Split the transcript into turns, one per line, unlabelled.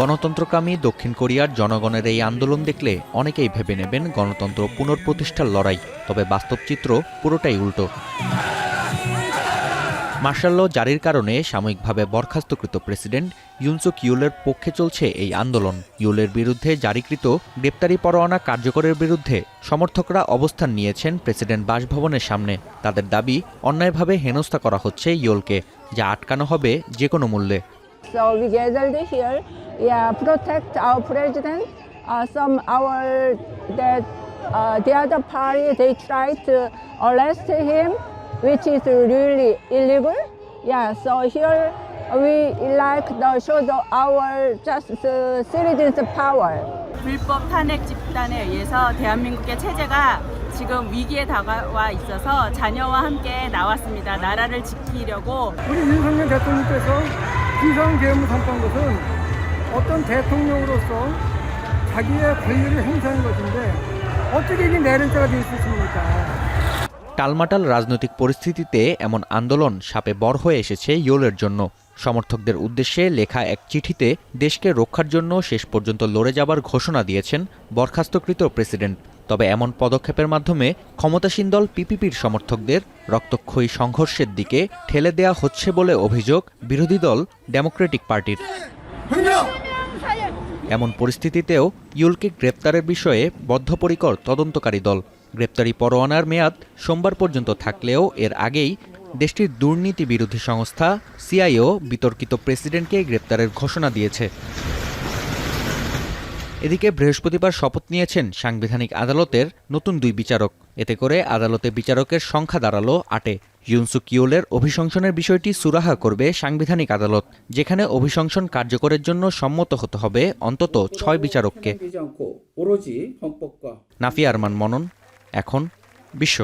গণতন্ত্রকামী দক্ষিণ কোরিয়ার জনগণের এই আন্দোলন দেখলে অনেকেই ভেবে নেবেন গণতন্ত্র পুনঃপ্রতিষ্ঠার লড়াই, তবে বাস্তব চিত্র পুরোটাই উল্টো। মার্শাল ল জারির কারণে সাময়িকভাবে বরখাস্তকৃত প্রেসিডেন্ট ইউন সুক ইউলের পক্ষে চলছে এই আন্দোলন। ইউলের বিরুদ্ধে জারিকৃত গ্রেপ্তারি পরোয়ানা কার্যকরের বিরুদ্ধে সমর্থকরা অবস্থান নিয়েছেন প্রেসিডেন্ট বাসভবনের সামনে। তাদের দাবি, অন্যায়ভাবে হেনস্থা করা হচ্ছে ইউলকে, যা আটকানো হবে যে কোনো মূল্যে।
So we gathered here, protect our president. The other party, they tried to arrest him, which is really illegal. So here we like to show our just citizens' power.
불법 탄핵 집단에 의해서 대한민국의 체제가 지금 위기에 다가와 있어서 자녀와 함께 나왔습니다. 나라를 지키려고.
우리 윤석열 대통령께서 비상계엄을 선포한 것은 어떤 대통령으로서 자기의 권리를 행사한 것인데 어떻게 이게 내른자가 될 수 있습니까?
টালমাটাল রাজনৈতিক পরিস্থিতিতে এমন আন্দোলন শাপে বর হয়ে এসেছে ইউলের জন্য। সমর্থকদের উদ্দেশ্যে লেখা এক চিঠিতে দেশকে রক্ষার জন্য শেষ পর্যন্ত লড়ে যাবার ঘোষণা দিয়েছেন বরখাস্তকৃত প্রেসিডেন্ট। তবে এমন পদক্ষেপের মাধ্যমে ক্ষমতাসীন দল পিপিপির সমর্থকদের রক্তক্ষয়ী সংঘর্ষের দিকে ঠেলে দেয়া হচ্ছে বলে অভিযোগ বিরোধী দল ডেমোক্রেটিক পার্টির। এমন পরিস্থিতিতেও ইউলকে গ্রেপ্তারের বিষয়ে বদ্ধপরিকর তদন্তকারী দল। গ্রেপ্তারি পরোয়ানার মেয়াদ সোমবার পর্যন্ত থাকলেও এর আগেই দেশটির দুর্নীতি বিরোধী সংস্থা সিআইও বিতর্কিত প্রেসিডেন্টকে গ্রেপ্তারের ঘোষণা দিয়েছে। এদিকে বৃহস্পতিবার শপথ নিয়েছেন সাংবিধানিক আদালতের নতুন 2 বিচারক। এতে করে আদালতে বিচারকের সংখ্যা দাঁড়ালো 8-এ। ইউন সুক ইউলের অভিশংসনের বিষয়টি সুরাহা করবে সাংবিধানিক আদালত, যেখানে অভিশংসন কার্যকরের জন্য সম্মত হতে হবে অন্তত 6 বিচারককে। নাফিয়া আরমান মনন, এখন বিশ্ব।